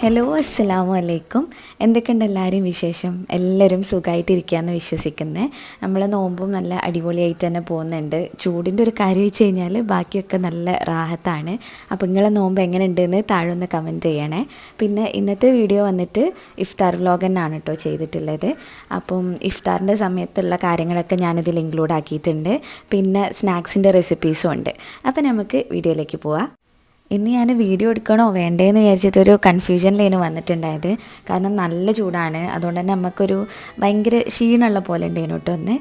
Hello, അസ്സലാമു അലൈക്കും. എന്തൊക്കെയുണ്ട് എല്ലാവരും വിശേഷം? എല്ലാവരും സുഖമായിട്ടിരിക്കുകയെന്ന് വിശ്വസിക്കുന്നത്. നമ്മളെ നോമ്പും നല്ല അടിപൊളിയായിട്ട് തന്നെ പോകുന്നുണ്ട്. ചൂടിൻ്റെ ഒരു കാര്യം വെച്ച് കഴിഞ്ഞാൽ ബാക്കിയൊക്കെ നല്ല റാഹത്താണ്. അപ്പോൾ നിങ്ങളെ നോമ്പ് എങ്ങനെ ഉണ്ടെന്ന് താഴെ ഒന്ന് കമൻറ്റ് ചെയ്യണേ. പിന്നെ ഇന്നത്തെ വീഡിയോ വന്നിട്ട് ഇഫ്താർ വ്ലോഗ് തന്നെയാണ് കേട്ടോ ചെയ്തിട്ടുള്ളത്. അപ്പം ഇഫ്താറിൻ്റെ സമയത്തുള്ള കാര്യങ്ങളൊക്കെ ഞാനിതിൽ ഇൻക്ലൂഡ് ആക്കിയിട്ടുണ്ട്. പിന്നെ സ്നാക്സിൻ്റെ റെസിപ്പീസും ഉണ്ട്. അപ്പോൾ നമുക്ക് വീഡിയോയിലേക്ക് പോവാം. ഇന്ന് ഞാൻ വീഡിയോ എടുക്കണോ വേണ്ടേന്ന് വിചാരിച്ചിട്ടൊരു കൺഫ്യൂഷനിലേന് വന്നിട്ടുണ്ടായത്. കാരണം നല്ല ചൂടാണ്, അതുകൊണ്ട് തന്നെ നമുക്കൊരു ഭയങ്കര ക്ഷീണമുള്ള പോലെ ഉണ്ടായിരുന്നു കേട്ടോ ഒന്ന്.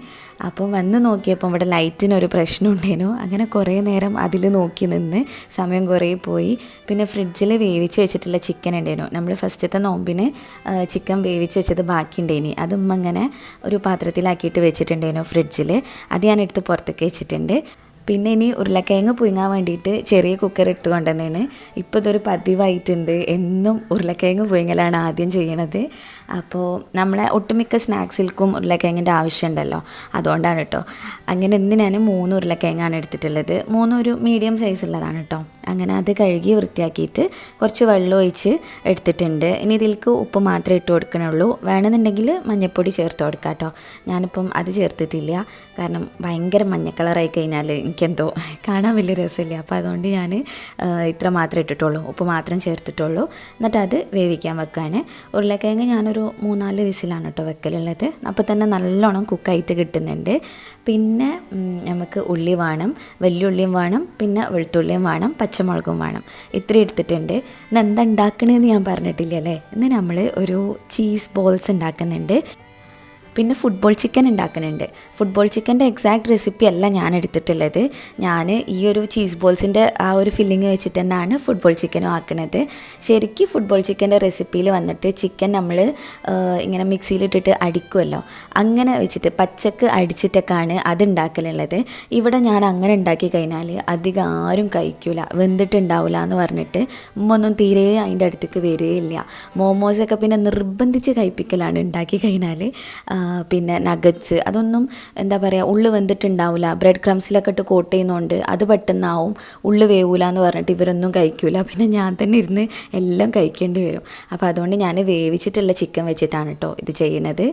അപ്പം വന്ന് നോക്കിയപ്പോൾ ഇവിടെ ലൈറ്റിനൊരു പ്രശ്നം ഉണ്ടായിരുന്നു. അങ്ങനെ കുറേ നേരം അതിൽ നോക്കി നിന്ന് സമയം കുറേ പോയി. പിന്നെ ഫ്രിഡ്ജിൽ വേവിച്ച് വെച്ചിട്ടുള്ള ചിക്കൻ ഉണ്ടായിരുന്നു. നമ്മൾ ഫസ്റ്റത്തെ നോമ്പിന് ചിക്കൻ വേവിച്ച് വെച്ചത് ബാക്കി ഉണ്ടായിനി. അതും അങ്ങനെ ഒരു പാത്രത്തിലാക്കിയിട്ട് വെച്ചിട്ടുണ്ടായിരുന്നു ഫ്രിഡ്ജിൽ. അത് ഞാൻ എടുത്ത് പുറത്തേക്ക് വെച്ചിട്ടുണ്ട്. പിന്നെ ഇനി ഉരുളക്കിഴങ്ങ് പുഴുങ്ങാൻ വേണ്ടിയിട്ട് ചെറിയ കുക്കർ എടുത്ത് കൊണ്ടുവന്നതാണ്. ഇപ്പോൾ ഇതൊരു പതിവായിട്ടുണ്ട്, എന്നും ഉരുളക്കിഴങ്ങ് പുഴുങ്ങലാണ് ആദ്യം ചെയ്യണത്. അപ്പോൾ നമ്മളെ ഒട്ടുമിക്ക സ്നാക്സിൽക്കും ഉരുളക്കിഴങ്ങിൻ്റെ ആവശ്യമുണ്ടല്ലോ, അതുകൊണ്ടാണ് കേട്ടോ. അങ്ങനെ ഇന്ന് ഞാൻ 3 ഉരുളക്കിഴങ്ങാണ് എടുത്തിട്ടുള്ളത്. 3 ഒരു മീഡിയം സൈസുള്ളതാണ് കേട്ടോ. അങ്ങനെ അത് കഴുകി വൃത്തിയാക്കിയിട്ട് കുറച്ച് വെള്ളം ഒഴിച്ച് എടുത്തിട്ടുണ്ട്. ഇനി ഇതിലേക്ക് ഉപ്പ് മാത്രമേ ഇട്ട് കൊടുക്കണുള്ളൂ. വേണമെന്നുണ്ടെങ്കിൽ മഞ്ഞൾപ്പൊടി ചേർത്ത് കൊടുക്കാം കേട്ടോ. ഞാനിപ്പം അത് ചേർത്തിട്ടില്ല, കാരണം ഭയങ്കര മഞ്ഞ കളറായി കഴിഞ്ഞാൽ എനിക്കെന്തോ കാണാൻ വലിയ രസമില്ല. അപ്പോൾ അതുകൊണ്ട് ഞാൻ ഇത്ര മാത്രമേ ഇട്ടിട്ടുള്ളൂ, ഉപ്പ് മാത്രം ചേർത്തിട്ടുള്ളൂ. എന്നിട്ട് അത് വേവിക്കാൻ വെക്കുകയാണ്. ഉരുളക്കിഴങ്ങ് ഞാനൊരു 3-4 വിസിലാണ് കേട്ടോ വെക്കലുള്ളത്. അപ്പോൾ തന്നെ നല്ലോണം കുക്കായിട്ട് കിട്ടുന്നുണ്ട്. പിന്നെ നമുക്ക് ഉള്ളി വേണം, വലിയുള്ളിയും വേണം, പിന്നെ വെളുത്തുള്ളിയും വേണം, പച്ചമുളകും വേണം. ഇത്ര എടുത്തിട്ടുണ്ട്. ഇന്ന് എന്താ ഉണ്ടാക്കണമെന്ന് ഞാൻ പറഞ്ഞിട്ടില്ല അല്ലേ. ഇന്ന് നമ്മൾ ഒരു ചീസ് ബോൾസ് ഉണ്ടാക്കുന്നുണ്ട്. പിന്നെ ഫുട്ബോൾ ചിക്കൻ ഉണ്ടാക്കുന്നുണ്ട്. ഫുട്ബോൾ ചിക്കൻ്റെ എക്സാക്റ്റ് റെസിപ്പി അല്ല ഞാൻ എടുത്തിട്ടുള്ളത്. ഞാൻ ഈ ഒരു ചീസ് ബോൾസിൻ്റെ ആ ഒരു ഫില്ലിങ് വെച്ചിട്ട് തന്നെയാണ് ഫുട്ബോൾ ചിക്കനും ആക്കുന്നത്. ശരിക്കും ഫുട്ബോൾ ചിക്കൻ്റെ റെസിപ്പിയിൽ വന്നിട്ട് ചിക്കൻ നമ്മൾ ഇങ്ങനെ മിക്സിയിലിട്ടിട്ട് അടിക്കുമല്ലോ, അങ്ങനെ വെച്ചിട്ട് പച്ചക്ക് അടിച്ചിട്ടൊക്കെയാണ് അത് ഉണ്ടാക്കലുള്ളത്. ഇവിടെ ഞാൻ അങ്ങനെ ഉണ്ടാക്കി കഴിഞ്ഞാൽ അധികം ആരും കഴിക്കില്ല, വെന്തിട്ടുണ്ടാവില്ല എന്ന് പറഞ്ഞിട്ട് ഒന്നും തീരെ അതിൻ്റെ അടുത്തേക്ക് വരികയില്ല. മോമോസൊക്കെ പിന്നെ നിർബന്ധിച്ച് കഴിപ്പിക്കലാണ് ഉണ്ടാക്കി കഴിഞ്ഞാൽ. പിന്നെ നഗറ്റ്സ് അതൊന്നും എന്താ പറയുക, ഉള്ളു വെന്തിട്ടുണ്ടാവില്ല. ബ്രെഡ് ക്രംസിലൊക്കെ ഇട്ട് കോട്ട് ചെയ്യുന്നതുകൊണ്ട് അത് പെട്ടെന്നാവും, ഉള്ളു വേവൂല എന്ന് പറഞ്ഞിട്ട് ഇവരൊന്നും കഴിക്കില്ല. പിന്നെ ഞാൻ തന്നെ ഇരുന്ന് എല്ലാം കഴിക്കേണ്ടി വരും. അപ്പോൾ അതുകൊണ്ട് ഞാൻ വേവിച്ചിട്ടുള്ള ചിക്കൻ വെച്ചിട്ടാണ് കേട്ടോ ഇത് ചെയ്യുന്നത്.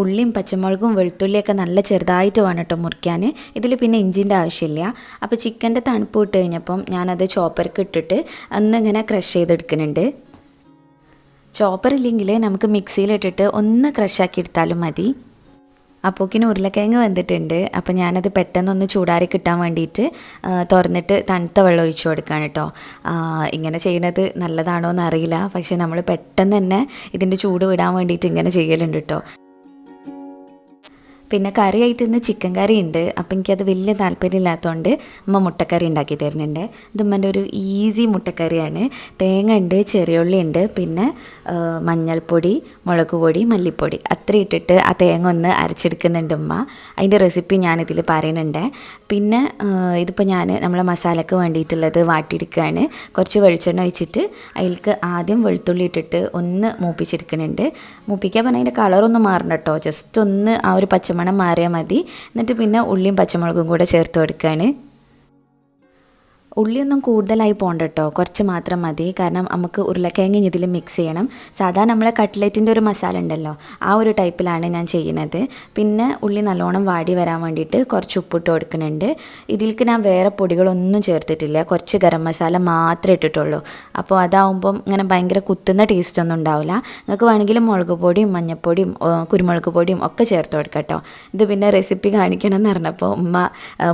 ഉള്ളിയും പച്ചമുളകും വെളുത്തുള്ളിയൊക്കെ നല്ല ചെറുതായിട്ട് വേണം കേട്ടോ മുറിക്കാൻ. ഇതിൽ പിന്നെ ഇഞ്ചിൻ്റെ ആവശ്യമില്ല. അപ്പോൾ ചിക്കൻ്റെ തണുപ്പ് ഇട്ട് കഴിഞ്ഞപ്പം ഞാനത് ചോപ്പർക്ക് ഇട്ടിട്ട് അന്നിങ്ങനെ ക്രഷ് ചെയ്തെടുക്കുന്നുണ്ട്. ചോപ്പർ ഇല്ലെങ്കിൽ നമുക്ക് മിക്സിയിലിട്ടിട്ട് ഒന്ന് ക്രഷാക്കി എടുത്താലും മതി. അപ്പോക്കിന് ഉരുളക്കിഴങ്ങ് വെന്തിട്ടുണ്ട്. അപ്പോൾ ഞാനത് പെട്ടെന്നൊന്ന് ചൂടാറി കിട്ടാൻ വേണ്ടിയിട്ട് തുറന്നിട്ട് തണുത്ത വെള്ളം ഒഴിച്ചു കൊടുക്കുകയാണ് കേട്ടോ. ഇങ്ങനെ ചെയ്യുന്നത് നല്ലതാണോ എന്നറിയില്ല, പക്ഷേ നമ്മൾ പെട്ടെന്ന് തന്നെ ഇതിൻ്റെ ചൂട് വിടാൻ വേണ്ടിയിട്ട് ഇങ്ങനെ ചെയ്യലുണ്ട് കേട്ടോ. പിന്നെ കറിയായിട്ട് ഇന്ന് ചിക്കൻ കറി ഉണ്ട്. അപ്പം എനിക്കത് വലിയ താല്പര്യമില്ലാത്തതുകൊണ്ട് അമ്മ മുട്ടക്കറി ഉണ്ടാക്കി തരുന്നുണ്ട്. ഇത് അമ്മൻ്റെ ഒരു ഈസി മുട്ടക്കറിയാണ്. തേങ്ങ ഉണ്ട്, ചെറിയുള്ളി ഉണ്ട്, പിന്നെ മഞ്ഞൾപ്പൊടി, മുളക് പൊടി, മല്ലിപ്പൊടി അത്ര ഇട്ടിട്ട് ആ തേങ്ങ ഒന്ന് അരച്ചെടുക്കുന്നുണ്ട് ഉമ്മ. അതിൻ്റെ റെസിപ്പി ഞാനിതിൽ പറയുന്നുണ്ട്. പിന്നെ ഇതിപ്പോൾ ഞാൻ നമ്മളെ മസാലയ്ക്ക് വേണ്ടിയിട്ടുള്ളത് വാട്ടിയെടുക്കുകയാണ്. കുറച്ച് വെളിച്ചെണ്ണ ഒഴിച്ചിട്ട് അതിലേക്ക് ആദ്യം വെളുത്തുള്ളി ഇട്ടിട്ട് ഒന്ന് മൂപ്പിച്ചെടുക്കുന്നുണ്ട്. മൂപ്പിക്കാൻ പറഞ്ഞാൽ അതിൻ്റെ കളറൊന്നും മാറണ്ട കേട്ടോ, ജസ്റ്റ് ഒന്ന് ആ ഒരു പച്ചമണം മാറിയാൽ മതി. എന്നിട്ട് പിന്നെ ഉള്ളിയും പച്ചമുളകും കൂടെ ചേർത്ത് കൊടുക്കുകയാണ്. ഉള്ളിയൊന്നും കൂടുതലായി പോകണ്ട കേട്ടോ, കുറച്ച് മാത്രം മതി. കാരണം നമുക്ക് ഉരുളക്കിഴങ്ങ് ഇതിൽ മിക്സ് ചെയ്യണം. സാധാരണ നമ്മളെ കട്ട്ലറ്റിൻ്റെ ഒരു മസാല ഉണ്ടല്ലോ, ആ ഒരു ടൈപ്പിലാണ് ഞാൻ ചെയ്യുന്നത്. പിന്നെ ഉള്ളി നല്ലോണം വാടി വരാൻ വേണ്ടിയിട്ട് കുറച്ച് ഉപ്പിട്ട് കൊടുക്കുന്നുണ്ട്. ഇതിലേക്ക് ഞാൻ വേറെ പൊടികളൊന്നും ചേർത്തിട്ടില്ല, കുറച്ച് ഗരം മസാല മാത്രമേ ഇട്ടിട്ടുള്ളൂ. അപ്പോൾ അതാവുമ്പം ഇങ്ങനെ ഭയങ്കര കുത്തുന്ന ടേസ്റ്റ് ഒന്നും ഉണ്ടാവില്ല. നിങ്ങൾക്ക് വേണമെങ്കിൽ മുളക് പൊടിയും മഞ്ഞൾപ്പൊടിയും കുരുമുളക് പൊടിയും ഒക്കെ ചേർത്ത് കൊടുക്കാം കേട്ടോ. ഇത് പിന്നെ റെസിപ്പി കാണിക്കണം എന്ന് പറഞ്ഞപ്പോൾ ഉമ്മ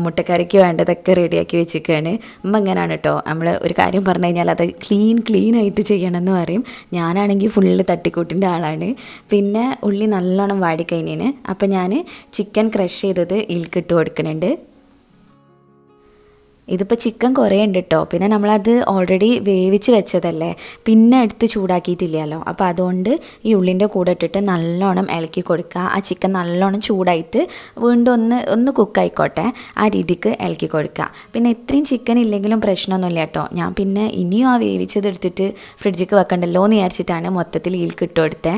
മുട്ടക്കറിക്ക് വേണ്ടതൊക്കെ റെഡിയാക്കി വെച്ചിരിക്കുകയാണ്. അങ്ങനെയാണ് കേട്ടോ, നമ്മൾ ഒരു കാര്യം പറഞ്ഞു കഴിഞ്ഞാൽ അത് ക്ലീൻ ആയിട്ട് ചെയ്യണമെന്ന് പറയും. ഞാനാണെങ്കിൽ ഫുള്ള് തട്ടിക്കൂട്ടിൻ്റെ ആളാണ്. പിന്നെ ഉള്ളി നല്ലോണം വാടിക്കഴിഞ്ഞേന് അപ്പം ഞാൻ ചിക്കൻ ക്രഷ് ചെയ്തത് ഇതിൽക്കിട്ട് കൊടുക്കുന്നുണ്ട്. ഇതിപ്പോൾ ചിക്കൻ കുറേ ഉണ്ട് കേട്ടോ. പിന്നെ നമ്മളത് ഓൾറെഡി വേവിച്ച് വെച്ചതല്ലേ, പിന്നെ എടുത്ത് ചൂടാക്കിയിട്ടില്ലല്ലോ. അപ്പോൾ അതുകൊണ്ട് ഈ ഉള്ളിൻ്റെ കൂടെ ഇട്ടിട്ട് നല്ലോണം ഇളക്കി കൊടുക്കുക. ആ ചിക്കൻ നല്ലോണം ചൂടായിട്ട് വീണ്ടും ഒന്ന് കുക്കായിക്കോട്ടെ, ആ രീതിക്ക് ഇളക്കി കൊടുക്കുക. പിന്നെ ഇത്രയും ചിക്കൻ ഇല്ലെങ്കിലും പ്രശ്നമൊന്നുമില്ല കേട്ടോ. ഞാൻ പിന്നെ ഇനിയും ആ വേവിച്ചത് എടുത്തിട്ട് ഫ്രിഡ്ജിക്ക് വെക്കണ്ടല്ലോ എന്ന് വിചാരിച്ചിട്ടാണ് മൊത്തത്തിൽ ഇതിൽക്ക് ഇട്ട് കൊടുത്തത്.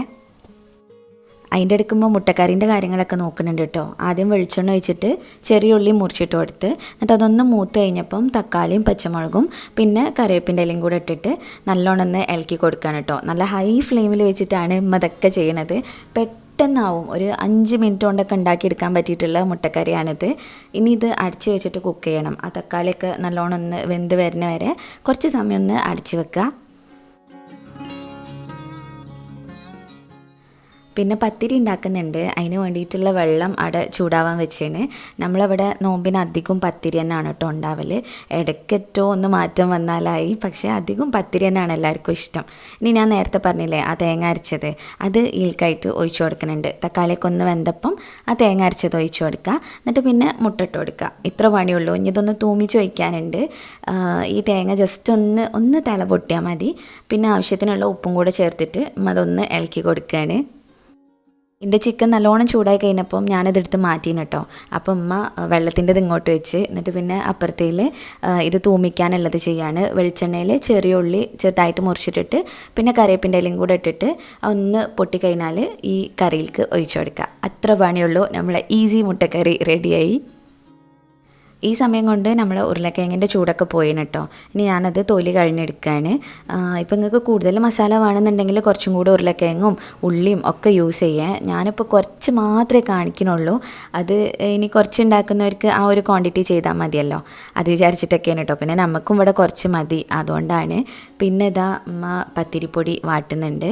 അതിൻ്റെ എടുക്കുമ്പോൾ മുട്ടക്കറീൻ്റെ കാര്യങ്ങളൊക്കെ നോക്കുന്നുണ്ട് കേട്ടോ. ആദ്യം വെളിച്ചെണ്ണ ഒഴിച്ചിട്ട് ചെറിയ ഉള്ളി മുറിച്ചിട്ട് കൊടുത്ത്, എന്നിട്ട് അതൊന്ന് മൂത്ത് കഴിഞ്ഞപ്പം തക്കാളിയും പച്ചമുളകും പിന്നെ കറിവേപ്പിൻ്റെ ഇലയും കൂടെ ഇട്ടിട്ട് നല്ലോണം ഒന്ന് ഇളക്കി കൊടുക്കുകയാണ് കേട്ടോ. നല്ല ഹൈ ഫ്ലെയിമിൽ വെച്ചിട്ടാണ് ഇതൊക്കെ ചെയ്യണത്. പെട്ടെന്നാവും, ഒരു 5 മിനിറ്റ് കൊണ്ടൊക്കെ ഉണ്ടാക്കിയെടുക്കാൻ പറ്റിയിട്ടുള്ള മുട്ടക്കറിയാണിത്. ഇനി ഇത് അടച്ച് വെച്ചിട്ട് കുക്ക് ചെയ്യണം. ആ തക്കാളിയൊക്കെ നല്ലോണം ഒന്ന് വെന്ത് വരുന്ന വരെ കുറച്ച് സമയം ഒന്ന് അടച്ച് വെക്കുക. പിന്നെ പത്തിരി ഉണ്ടാക്കുന്നുണ്ട്. അതിന് വേണ്ടിയിട്ടുള്ള വെള്ളം അവിടെ ചൂടാവാൻ വെച്ചാണ്. നമ്മളവിടെ നോമ്പിന് അധികം പത്തിരി തന്നെയാണ് കേട്ടോ ഉണ്ടാവല്. ഇടയ്ക്കേറ്റോ ഒന്ന് മാറ്റം വന്നാലായി, പക്ഷേ അധികം പത്തിരി തന്നെയാണ് എല്ലാവർക്കും ഇഷ്ടം. ഇനി ഞാൻ നേരത്തെ പറഞ്ഞില്ലേ ആ തേങ്ങ അരച്ചത്, അത് ഈൽക്കായിട്ട് ഒഴിച്ചു കൊടുക്കുന്നുണ്ട്. തക്കാളിയൊക്കെ ഒന്ന് വെന്തപ്പം ആ തേങ്ങ അരച്ചത് ഒഴിച്ചു കൊടുക്കുക. എന്നിട്ട് പിന്നെ മുട്ടിട്ട് കൊടുക്കുക. ഇത്ര പണിയുള്ളൂ. ഇനി ഇതൊന്ന് തൂമിച്ച് വയ്ക്കാനുണ്ട്. ഈ തേങ്ങ ജസ്റ്റ് ഒന്ന് തിള പൊട്ടിയാൽ മതി. പിന്നെ ആവശ്യത്തിനുള്ള ഉപ്പും കൂടെ ചേർത്തിട്ട് അതൊന്ന് ഇളക്കി കൊടുക്കുകയാണ്. എൻ്റെ ചിക്കൻ നല്ലോണം ചൂടായി കഴിഞ്ഞപ്പം ഞാനതെടുത്ത് മാറ്റീന് കേട്ടോ. അപ്പം ഉമ്മ വെള്ളത്തിൻ്റെത് ഇങ്ങോട്ട് വെച്ച്, എന്നിട്ട് പിന്നെ അപ്പുറത്തേൽ ഇത് തൂമിക്കാനുള്ളത് ചെയ്യാണ്. വെളിച്ചെണ്ണയിൽ ചെറിയ ഉള്ളി ചെറുതായിട്ട് മുറിച്ചിട്ടിട്ട് പിന്നെ കറിവേപ്പിൻ്റെ ഇലയും കൂടെ ഇട്ടിട്ട് ഒന്ന് പൊട്ടിക്കഴിഞ്ഞാൽ ഈ കറിയിലേക്ക് ഒഴിച്ചു കൊടുക്കുക. അത്ര പണിയുള്ളൂ. നമ്മളെ ഈസി മുട്ടക്കറി റെഡിയായി. ഈ സമയം കൊണ്ട് നമ്മൾ ഉരുളക്കിഴങ്ങിൻ്റെ ചൂടൊക്കെ പോയിന് കേട്ടോ. ഇനി ഞാനത് തൊലി കഴിഞ്ഞെടുക്കുകയാണ്. ഇപ്പം നിങ്ങൾക്ക് കൂടുതൽ മസാല വേണമെന്നുണ്ടെങ്കിൽ കുറച്ചും കൂടെ ഉരുളക്കിഴങ്ങും ഉള്ളിയും ഒക്കെ യൂസ് ചെയ്യാം. ഞാനിപ്പോൾ കുറച്ച് മാത്രമേ കാണിക്കുന്നുള്ളൂ. അത് ഇനി കുറച്ച് ഉണ്ടാക്കുന്നവർക്ക് ആ ഒരു ക്വാണ്ടിറ്റി ചെയ്താൽ മതിയല്ലോ, അത് വിചാരിച്ചിട്ടൊക്കെയാണ് കേട്ടോ. പിന്നെ നമുക്കും ഇവിടെ കുറച്ച് മതി, അതുകൊണ്ടാണ്. പിന്നെ ഇതാ അമ്മ പത്തിരിപ്പൊടി വാട്ടുന്നുണ്ട്.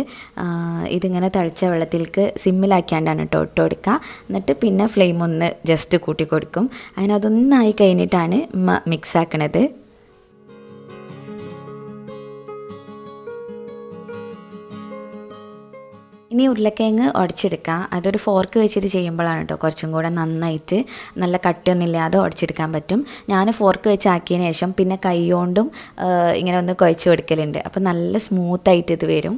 ഇതിങ്ങനെ തിളച്ച വെള്ളത്തിലേക്ക് സിമ്മിലാക്കിയാണ്ടാണ് കേട്ടോ ഇട്ട് കൊടുക്കുക. എന്നിട്ട് പിന്നെ ഫ്ലെയിം ഒന്ന് ജസ്റ്റ് കൂട്ടി കൊടുക്കും. അതിനതൊന്നായി കഴിഞ്ഞിട്ടാണ് മിക്സ് ആക്കണത്. ഇനി ഉരുളക്കിഴങ്ങ് ഉടച്ചെടുക്കുക. അതൊരു ഫോർക്ക് വെച്ചിട്ട് ചെയ്യുമ്പോഴാണ് കേട്ടോ കുറച്ചും കൂടെ നന്നായിട്ട് നല്ല കട്ടിയൊന്നുമില്ലാതെ ഉടച്ചെടുക്കാൻ പറ്റും. ഞാൻ ഫോർക്ക് വെച്ച് ആക്കിയതിന് ശേഷം പിന്നെ കൈ കൊണ്ടും ഇങ്ങനെ ഒന്ന് കുഴച്ച് കൊടുക്കലുണ്ട്. അപ്പോൾ നല്ല സ്മൂത്തായിട്ട് ഇത് വരും.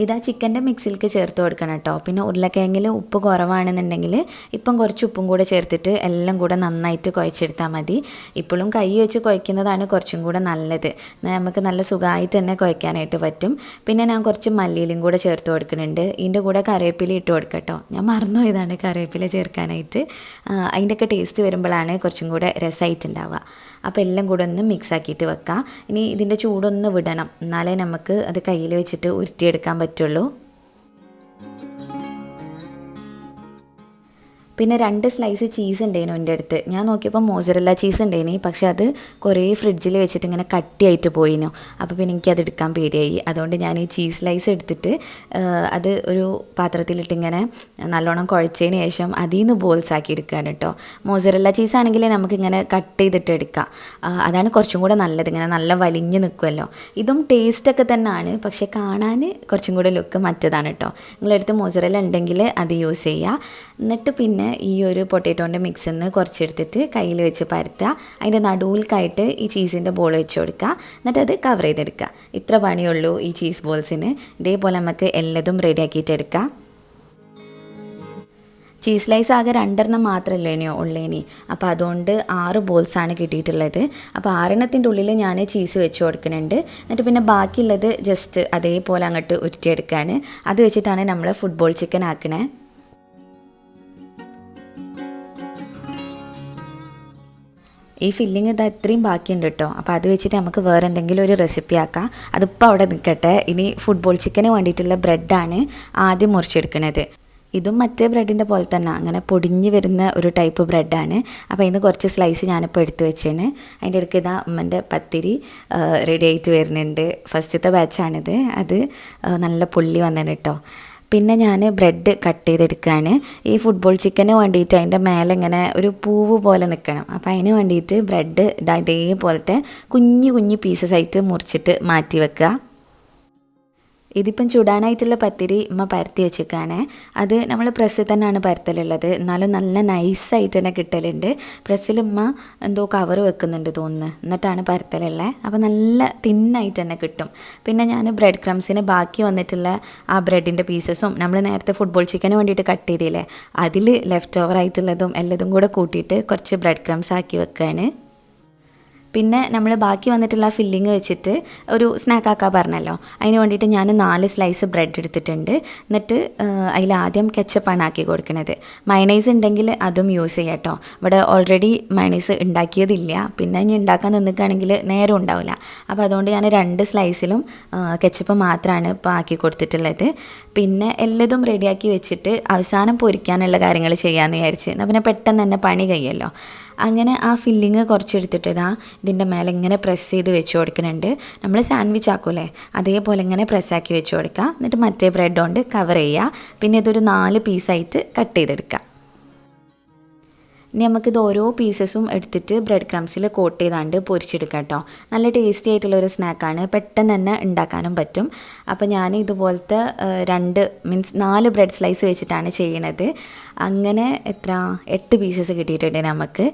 ഇതാ ചിക്കൻ്റെ മിക്സിലേക്ക് ചേർത്ത് കൊടുക്കണം കേട്ടോ. പിന്നെ ഉരുളക്കിഴങ്ങിൽ ഉപ്പ് കുറവാണെന്നുണ്ടെങ്കിൽ ഇപ്പം കുറച്ച് ഉപ്പും കൂടെ ചേർത്തിട്ട് എല്ലാം കൂടെ നന്നായിട്ട് കുഴച്ചെടുത്താൽ മതി. ഇപ്പോഴും കൈ വെച്ച് കുഴക്കുന്നതാണ് കുറച്ചും കൂടെ നല്ലത്. നമുക്ക് നല്ല സുഖമായിട്ട് തന്നെ കുഴക്കാനായിട്ട് പറ്റും. പിന്നെ ഞാൻ കുറച്ച് മല്ലിയിലും കൂടെ ചേർത്ത് കൊടുക്കുന്നുണ്ട്. ഇതിൻ്റെ കൂടെ കറിവേപ്പില ഇട്ട് കൊടുക്കട്ടോ. ഞാൻ മറന്നുപോയതാണ് കറിവേപ്പില ചേർക്കാനായിട്ട്. അതിൻ്റെയൊക്കെ ടേസ്റ്റ് വരുമ്പോഴാണ് കുറച്ചും കൂടെ രസമായിട്ടുണ്ടാവുക. അപ്പോൾ എല്ലാം കൂടെ ഒന്ന് മിക്സ് ആക്കിയിട്ട് വെക്കാം. ഇനി ഇതിൻ്റെ ചൂടൊന്ന് വിടണം, എന്നാലേ നമുക്ക് അത് കയ്യിൽ വെച്ചിട്ട് ഉരുട്ടിയെടുക്കാൻ പറ്റുള്ളൂ. പിന്നെ 2 സ്ലൈസ് ചീസ് ഉണ്ടായിരുന്നു എൻ്റെ അടുത്ത്. ഞാൻ നോക്കിയപ്പോൾ മോസറല്ല ചീസ് ഉണ്ടായിനി, പക്ഷെ അത് കുറേ ഫ്രിഡ്ജിൽ വെച്ചിട്ട് ഇങ്ങനെ കട്ടിയായിട്ട് പോയിനു. അപ്പോൾ പിന്നെ എനിക്കത് എടുക്കാൻ പേടിയായി. അതുകൊണ്ട് ഞാൻ ഈ ചീസ് സ്ലൈസ് എടുത്തിട്ട് അത് ഒരു പാത്രത്തിലിട്ട് ഇങ്ങനെ നല്ലോണം കുഴച്ചതിന് ശേഷം അതിൽ നിന്ന് ബോൾസ് ആക്കി എടുക്കുകയാണ് കേട്ടോ. മോസറല്ല ചീസ് ആണെങ്കിൽ നമുക്കിങ്ങനെ കട്ട് ചെയ്തിട്ട് എടുക്കാം. അതാണ് കുറച്ചും കൂടെ നല്ലത്. ഇങ്ങനെ നല്ല വലിഞ്ഞ് നിൽക്കുമല്ലോ. ഇതും ടേസ്റ്റൊക്കെ തന്നെയാണ്, പക്ഷെ കാണാൻ കുറച്ചും കൂടെ ലുക്ക് മറ്റതാണ് കേട്ടോ. നിങ്ങളടുത്ത് മോസറല്ല ഉണ്ടെങ്കിൽ അത് യൂസ് ചെയ്യുക. എന്നിട്ട് പിന്നെ ഈ ഒരു പൊട്ടാറ്റോൻ്റെ മിക്സിൽ നിന്ന് കുറച്ചെടുത്തിട്ട് കയ്യിൽ വെച്ച് പരത്തുക. അതിൻ്റെ നടുവിൽക്കായിട്ട് ഈ ചീസിൻ്റെ ബോൾ വെച്ച് കൊടുക്കുക. എന്നിട്ട് അത് കവർ ചെയ്തെടുക്കുക. ഇത്ര പണിയുള്ളൂ ഈ ചീസ് ബോൾസിന്. ഇതേപോലെ നമുക്ക് എല്ലാതും റെഡിയാക്കിയിട്ട് എടുക്കാം. ചീസ് സ്ലൈസ് ആകെ 2 മാത്രമല്ലേനോ ഉള്ളേനി. അപ്പോൾ അതുകൊണ്ട് 6 ബോൾസാണ് കിട്ടിയിട്ടുള്ളത്. അപ്പോൾ 6 ഉള്ളിൽ ഞാൻ ചീസ് വെച്ച് കൊടുക്കുന്നുണ്ട്. എന്നിട്ട് പിന്നെ ബാക്കിയുള്ളത് ജസ്റ്റ് അതേപോലെ അങ്ങോട്ട് ഉരുട്ടിയെടുക്കുകയാണ്. അത് വെച്ചിട്ടാണ് നമ്മൾ ഫുട്ബോൾ ചിക്കൻ ആക്കണേ. ഈ ഫില്ലിങ് ഇത് ഇത്രയും ബാക്കിയുണ്ട് കേട്ടോ. അപ്പോൾ അത് വെച്ചിട്ട് നമുക്ക് വേറെ എന്തെങ്കിലും ഒരു റെസിപ്പി ആക്കാം. അതിപ്പോൾ അവിടെ നിൽക്കട്ടെ. ഇനി ഫുട്ബോൾ ചിക്കന് വേണ്ടിയിട്ടുള്ള ബ്രെഡാണ് ആദ്യം മുറിച്ചെടുക്കുന്നത്. ഇതും മറ്റേ ബ്രെഡിൻ്റെ പോലെ തന്നെ അങ്ങനെ പൊടിഞ്ഞ് വരുന്ന ഒരു ടൈപ്പ് ബ്രെഡാണ്. അപ്പോൾ അതിന് കുറച്ച് സ്ലൈസ് ഞാനിപ്പോൾ എടുത്ത് വെച്ചാണ്. അതിൻ്റെ ഇടയ്ക്ക് ഇതാ അമ്മൻ്റെ പത്തിരി റെഡി ആയിട്ട് വരുന്നുണ്ട്. ഫസ്റ്റത്തെ ബാച്ചാണിത്. അത് നല്ല പൊള്ളി വന്നിട്ട് കേട്ടോ. പിന്നെ ഞാൻ ബ്രെഡ് കട്ട് ചെയ്തെടുക്കുകയാണ്. ഈ ഫുട്ബോൾ ചിക്കന് വേണ്ടിയിട്ട് അതിൻ്റെ മേലെ ഇങ്ങനെ ഒരു പൂവ് പോലെ നിൽക്കണം. അപ്പോൾ അതിന് വേണ്ടിയിട്ട് ബ്രെഡ് ഇതേപോലത്തെ കുഞ്ഞു കുഞ്ഞു പീസസ് ആയിട്ട് മുറിച്ചിട്ട് മാറ്റി വെക്കുക. ഇതിപ്പം ചുടാനായിട്ടുള്ള പത്തിരി ഉമ്മ പരത്തി വെച്ചിരിക്കുകയാണ്. അത് നമ്മൾ പ്രസ്സിൽ തന്നെയാണ് പരത്തലുള്ളത്. എന്നാലും നല്ല നൈസായിട്ട് തന്നെ കിട്ടലുണ്ട്. പ്രസ്സിൽ ഉമ്മ എന്തോ കവർ വെക്കുന്നുണ്ട് തോന്നുന്നു, എന്നിട്ടാണ് പരത്തലുള്ളത്. അപ്പോൾ നല്ല തിന്നായിട്ട് തന്നെ കിട്ടും. പിന്നെ ഞാൻ ബ്രെഡ് ക്രംസിന് ബാക്കി വന്നിട്ടുള്ള ആ ബ്രെഡിൻ്റെ പീസസും നമ്മൾ നേരത്തെ ഫുട്ബോൾ ചിക്കന് വേണ്ടിയിട്ട് കട്ട് ചെയ്തില്ലേ, അതിൽ ലെഫ്റ്റ് ഓവർ ആയിട്ടുള്ളതും എല്ലാതും കൂടെ കൂട്ടിയിട്ട് കുറച്ച് ബ്രെഡ് ക്രംസ് ആക്കി വെക്കുകയാണ്. പിന്നെ നമ്മൾ ബാക്കി വന്നിട്ടുള്ള ഫില്ലിങ് വെച്ചിട്ട് ഒരു സ്നാക്കാക്കാൻ പറഞ്ഞല്ലോ, അതിന് വേണ്ടിയിട്ട് ഞാൻ 4 സ്ലൈസ് ബ്രെഡ് എടുത്തിട്ടുണ്ട്. എന്നിട്ട് അതിലാദ്യം കെച്ചപ്പാണ് ആക്കി കൊടുക്കുന്നത്. മയണൈസ് ഉണ്ടെങ്കിൽ അതും യൂസ് ചെയ്യാം കേട്ടോ. ഇവിടെ ഓൾറെഡി മയണൈസ് ഉണ്ടാക്കിയതില്ല, പിന്നെ ഇനി ഉണ്ടാക്കാൻ നിൽക്കുകയാണെങ്കിൽ നേരം ഉണ്ടാവില്ല. അപ്പോൾ അതുകൊണ്ട് ഞാൻ 2 സ്ലൈസിലും കെച്ചപ്പ് മാത്രമാണ് ഇപ്പോൾ ആക്കി കൊടുത്തിട്ടുള്ളത്. പിന്നെ എല്ലതും റെഡിയാക്കി വെച്ചിട്ട് അവസാനം പൊരിക്കാനുള്ള കാര്യങ്ങൾ ചെയ്യാമെന്ന് വിചാരിച്ച്, എന്നാൽ പിന്നെ പെട്ടെന്ന് തന്നെ പണി കഴിയുമല്ലോ. അങ്ങനെ ആ ഫില്ലിങ് കുറച്ചെടുത്തിട്ട് ഇതിൻ്റെ മേലെ ഇങ്ങനെ പ്രസ് ചെയ്ത് വെച്ച് കൊടുക്കുന്നുണ്ട്. നമ്മൾ സാൻഡ്വിച്ച് ആക്കൂലേ, അതേപോലെ ഇങ്ങനെ പ്രസ്സാക്കി വെച്ച് കൊടുക്കുക. എന്നിട്ട് മറ്റേ ബ്രെഡ് കൊണ്ട് കവർ ചെയ്യുക. പിന്നെ ഇതൊരു 4 പീസായിട്ട് കട്ട് ചെയ്തെടുക്കുക. ഇനി നമുക്കിത് ഓരോ പീസസും എടുത്തിട്ട് ബ്രെഡ് ക്രംസിൽ കോട്ട് ചെയ്താണ്ട് പൊരിച്ചെടുക്കാം കേട്ടോ. നല്ല ടേസ്റ്റി ആയിട്ടുള്ളൊരു സ്നാക്കാണ്, പെട്ടെന്ന് തന്നെ ഉണ്ടാക്കാനും പറ്റും. അപ്പോൾ ഞാൻ ഇതുപോലത്തെ 4 ബ്രെഡ് സ്ലൈസ് വെച്ചിട്ടാണ് ചെയ്യണത്. അങ്ങനെ 8 പീസസ് കിട്ടിയിട്ടുണ്ട് നമുക്ക്.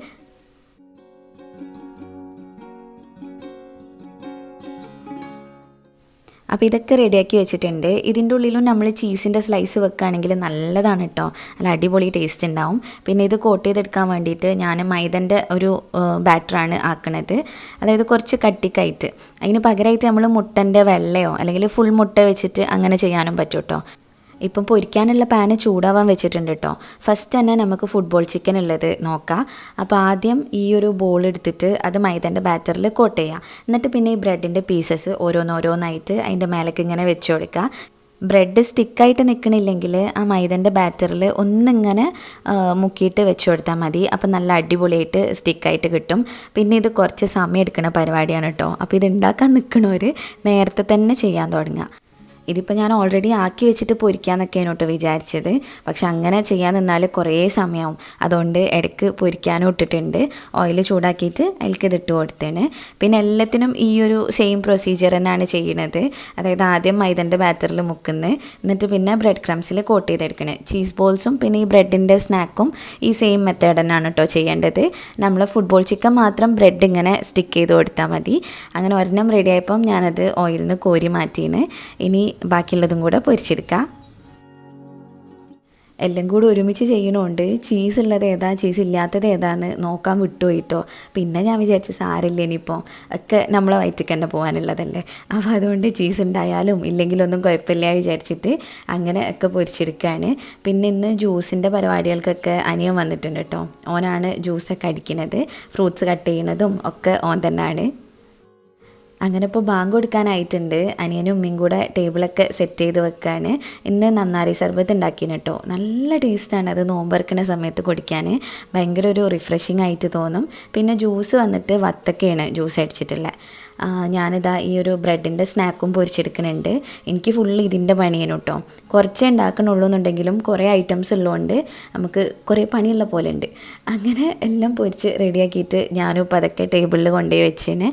അപ്പോൾ ഇതൊക്കെ റെഡിയാക്കി വെച്ചിട്ടുണ്ട്. ഇതിൻ്റെ ഉള്ളിലും നമ്മൾ ചീസിൻ്റെ സ്ലൈസ് വെക്കുകയാണെങ്കിൽ നല്ലതാണ് കേട്ടോ, നല്ല അടിപൊളി ടേസ്റ്റ് ഉണ്ടാവും. പിന്നെ ഇത് കോട്ട് ചെയ്തെടുക്കാൻ വേണ്ടിയിട്ട് ഞാൻ മൈദൻ്റെ ഒരു ബാറ്ററാണ് ആക്കണത്, അതായത് കുറച്ച് കട്ടിക്കായിട്ട്. അതിന് പകരമായിട്ട് നമ്മൾ മുട്ടൻ്റെ വെള്ളയോ അല്ലെങ്കിൽ ഫുൾ മുട്ട വെച്ചിട്ട് അങ്ങനെ ചെയ്യാനും പറ്റും കേട്ടോ. ഇപ്പം പൊരിക്കാനുള്ള പാന് ചൂടാവാൻ വെച്ചിട്ടുണ്ട് കേട്ടോ. ഫസ്റ്റ് തന്നെ നമുക്ക് ഫുട്ബോൾ ചിക്കൻ ഉള്ളത് നോക്കാം. അപ്പോൾ ആദ്യം ഈ ഒരു ബോൾ എടുത്തിട്ട് അത് മൈദൻ്റെ ബാറ്ററിൽ കോട്ട് ചെയ്യുക. എന്നിട്ട് പിന്നെ ഈ ബ്രെഡിൻ്റെ പീസസ് ഓരോന്നോരോന്നായിട്ട് അതിൻ്റെ മേലേക്ക് ഇങ്ങനെ വെച്ച് കൊടുക്കുക. ബ്രെഡ് സ്റ്റിക്കായിട്ട് നിൽക്കണില്ലെങ്കിൽ ആ മൈദൻ്റെ ബാറ്ററിൽ ഒന്നിങ്ങനെ മുക്കിയിട്ട് വെച്ച് കൊടുത്താൽ മതി. അപ്പം നല്ല അടിപൊളിയായിട്ട് സ്റ്റിക്കായിട്ട് കിട്ടും. പിന്നെ ഇത് കുറച്ച് സമയം എടുക്കുന്ന പരിപാടിയാണ് കേട്ടോ. അപ്പോൾ ഇത് ഉണ്ടാക്കാൻ നിൽക്കണവർ നേരത്തെ തന്നെ ചെയ്യാൻ തുടങ്ങുക. ഇതിപ്പോൾ ഞാൻ ഓൾറെഡി ആക്കി വെച്ചിട്ട് പൊരിക്കാമെന്നൊക്കെയാണ് കേട്ടോ വിചാരിച്ചത്. പക്ഷെ അങ്ങനെ ചെയ്യാൻ നിന്നാൽ കുറേ സമയമാവും. അതുകൊണ്ട് ഇടയ്ക്ക് പൊരിക്കാനും ഇട്ടിട്ടുണ്ട്. ഓയിൽ ചൂടാക്കിയിട്ട് അതിലേക്ക് ഇതിട്ട് കൊടുത്തേണ്. പിന്നെ എല്ലാത്തിനും ഈ ഒരു സെയിം പ്രൊസീജിയർ തന്നെയാണ് ചെയ്യുന്നത്. അതായത് ആദ്യം മൈദൻ്റെ ബാറ്ററിൽ മുക്കുന്നത്, എന്നിട്ട് പിന്നെ ബ്രെഡ് ക്രംസിൽ കോട്ട് ചെയ്തെടുക്കണേ. ചീസ് ബോൾസും പിന്നെ ഈ ബ്രെഡിൻ്റെ സ്നാക്കും ഈ സെയിം മെത്തേഡ് തന്നെയാണ് കേട്ടോ ചെയ്യേണ്ടത്. നമ്മൾ ഫുട്ബോൾ ചിക്കൻ മാത്രം ബ്രെഡ് ഇങ്ങനെ സ്റ്റിക്ക് ചെയ്ത് കൊടുത്താൽ മതി. അങ്ങനെ ഒരെണ്ണം റെഡിയായപ്പം ഞാനത് ഓയിലിൽ നിന്ന് കോരി മാറ്റിയാണ്. ഇനി ബാക്കിയുള്ളതും കൂടെ പൊരിച്ചെടുക്കാം. എല്ലാം കൂടി ഒരുമിച്ച് ചെയ്യണോണ്ട് ചീസ് ഉള്ളത് ഏതാ ചീസ് ഇല്ലാത്തത് ഏതാന്ന് നോക്കാൻ വിട്ടുപോയിട്ടോ. പിന്നെ ഞാൻ വിചാരിച്ചു സാരില്ല, ഇനിയിപ്പോൾ ഒക്കെ നമ്മളെ വയറ്റിക്ക് തന്നെ പോകാനുള്ളതല്ലേ, അപ്പോൾ അതുകൊണ്ട് ചീസ് ഉണ്ടായാലും ഇല്ലെങ്കിലൊന്നും കുഴപ്പമില്ല വിചാരിച്ചിട്ട് അങ്ങനെ ഒക്കെ പൊരിച്ചെടുക്കുകയാണ്. പിന്നെ ഇന്ന് ജ്യൂസിൻ്റെ പരിപാടികൾക്കൊക്കെ അനിയൻ വന്നിട്ടുണ്ട് കേട്ടോ. ഓനാണ് ജ്യൂസൊക്കെ അടിക്കുന്നത്, ഫ്രൂട്ട്സ് കട്ട് ചെയ്യുന്നതും ഒക്കെ ഓൻ തന്നെയാണ്. അങ്ങനെ ഇപ്പോൾ ബാങ്ക് കൊടുക്കാനായിട്ടുണ്ട്. അനിയനും ഉമ്മയും കൂടെ ടേബിളൊക്കെ സെറ്റ് ചെയ്ത് വെക്കുകയാണ്. ഇന്ന് നന്നാരി സർബത്ത് ഉണ്ടാക്കിന് കേട്ടോ. നല്ല ടേസ്റ്റാണ് അത് നോമ്പറക്കുന്ന സമയത്ത് കുടിക്കാൻ, ഭയങ്കര ഒരു റിഫ്രഷിങ് ആയിട്ട് തോന്നും. പിന്നെ ജ്യൂസ് വന്നിട്ട് വത്തക്കയാണ് ജ്യൂസ് അടിച്ചിട്ടുള്ളത്. ഞാനിതാ ഈ ഒരു ബ്രെഡിൻ്റെ സ്നാക്കും പൊരിച്ചെടുക്കുന്നുണ്ട്. എനിക്ക് ഫുള്ള് ഇതിൻ്റെ പണിയാണ് കേട്ടോ. കുറച്ചേ ഉണ്ടാക്കണുള്ളൂ എന്നുണ്ടെങ്കിലും കുറേ ഐറ്റംസ് ഉള്ളതുകൊണ്ട് നമുക്ക് കുറേ പണിയുള്ള പോലെ ഉണ്ട്. അങ്ങനെ എല്ലാം പൊരിച്ച് റെഡിയാക്കിയിട്ട് ഞാനും ഇപ്പോൾ അതൊക്കെ ടേബിളിൽ കൊണ്ടുപോയി വെച്ചേന്.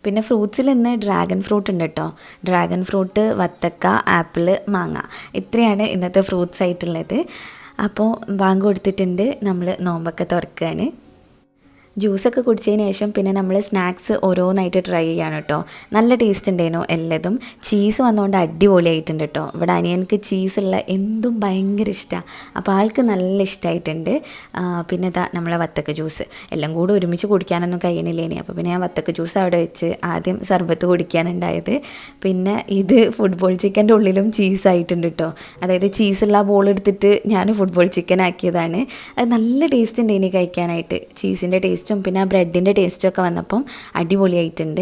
പിന്നെ ഫ്രൂട്ട്സിൽ ഇന്ന് ഡ്രാഗൺ ഫ്രൂട്ട് ഉണ്ട് കേട്ടോ. ഡ്രാഗൺ ഫ്രൂട്ട്, വത്തക്ക, ആപ്പിൾ, മാങ്ങ, ഇത്രയാണ് ഇന്നത്തെ ഫ്രൂട്ട്സ് ആയിട്ടുള്ളത്. അപ്പോൾ ബാങ്ക് കൊടുത്തിട്ടുണ്ട്, നമ്മൾ നോമ്പൊക്കെ തുറക്കുകയാണ്. ജ്യൂസൊക്കെ കുടിച്ചതിന് ശേഷം പിന്നെ നമ്മൾ സ്നാക്സ് ഓരോന്നായിട്ട് ട്രൈ ചെയ്യാണ് കേട്ടോ. നല്ല ടേസ്റ്റ് ഉണ്ടായിരുന്നു എല്ലതും. ചീസ് വന്നുകൊണ്ട് അടിപൊളിയായിട്ടുണ്ട് കേട്ടോ. ഇവിടെ അനിയനക്ക് ചീസുള്ള എന്തും ഭയങ്കര ഇഷ്ടമാണ്, അപ്പോൾ ആൾക്ക് നല്ല ഇഷ്ടമായിട്ടുണ്ട്. പിന്നെ നമ്മളെ വത്തക്ക ജ്യൂസ് എല്ലാം കൂടെ ഒരുമിച്ച് കുടിക്കാനൊന്നും കഴിയണില്ലേനി. അപ്പോൾ പിന്നെ ഞാൻ വത്തക്ക ജ്യൂസ് അവിടെ വെച്ച് ആദ്യം സർബത്ത് കുടിക്കാനുണ്ടായത്. പിന്നെ ഇത് ഫുട്ബോൾ ചിക്കൻ്റെ ഉള്ളിലും ചീസായിട്ടുണ്ട് കേട്ടോ. അതായത് ചീസുള്ള ബോൾ എടുത്തിട്ട് ഞാൻ ഫുട്ബോൾ ചിക്കൻ ആക്കിയതാണ്. അത് നല്ല ടേസ്റ്റ് ഉണ്ട് ഇനി കഴിക്കാനായിട്ട്. ചീസിൻ്റെ ടേസ്റ്റ് പിന്നെ ആ ബ്രെഡിൻ്റെ ടേസ്റ്റും ഒക്കെ വന്നപ്പം അടിപൊളിയായിട്ടുണ്ട്.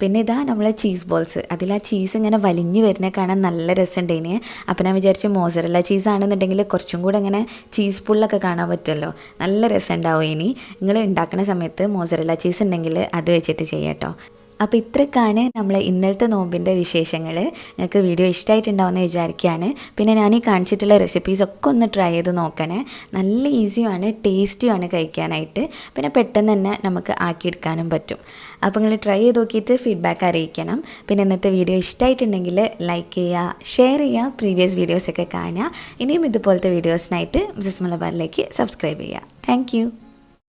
പിന്നെ നമ്മളെ ചീസ് ബോൾസ്, അതിൽ ആ ചീസ് ഇങ്ങനെ വലിഞ്ഞ് വരുന്ന കാണാൻ നല്ല രസമുണ്ടേനെ. അപ്പം ഞാൻ വിചാരിച്ചു മോസറല്ല ചീസാണെന്നുണ്ടെങ്കിൽ കുറച്ചും കൂടെ ഇങ്ങനെ ചീസ് പുള്ളൊക്കെ കാണാൻ പറ്റുമല്ലോ, നല്ല രസം ഉണ്ടാവും. ഇനി നിങ്ങൾ ഉണ്ടാക്കുന്ന സമയത്ത് മോസറല്ല ചീസ് ഉണ്ടെങ്കിൽ അത് വെച്ചിട്ട് ചെയ്യാം കേട്ടോ. അപ്പോൾ ഇത്രയൊക്കെയാണ് നമ്മൾ ഇന്നലത്തെ നോമ്പിൻ്റെ വിശേഷങ്ങൾ. നിങ്ങൾക്ക് വീഡിയോ ഇഷ്ടമായിട്ടുണ്ടാവുമെന്ന് വിചാരിക്കുകയാണ്. പിന്നെ ഞാൻ ഈ കാണിച്ചിട്ടുള്ള റെസിപ്പീസൊക്കെ ഒന്ന് ട്രൈ ചെയ്ത് നോക്കണേ. നല്ല ഈസിയുമാണ്, ടേസ്റ്റിയുമാണ് കഴിക്കാനായിട്ട്. പിന്നെ പെട്ടെന്ന് തന്നെ നമുക്ക് ആക്കിയെടുക്കാനും പറ്റും. അപ്പോൾ നിങ്ങൾ ട്രൈ ചെയ്ത് നോക്കിയിട്ട് ഫീഡ്ബാക്ക് അറിയിക്കണം. പിന്നെ ഇന്നത്തെ വീഡിയോ ഇഷ്ടമായിട്ടുണ്ടെങ്കിൽ ലൈക്ക് ചെയ്യുക, ഷെയർ ചെയ്യുക, പ്രീവിയസ് വീഡിയോസൊക്കെ കാണുക. ഇനിയും ഇതുപോലത്തെ വീഡിയോസിനായിട്ട് മിസ്സസ് മലബാറിലേക്ക് സബ്സ്ക്രൈബ് ചെയ്യുക. താങ്ക്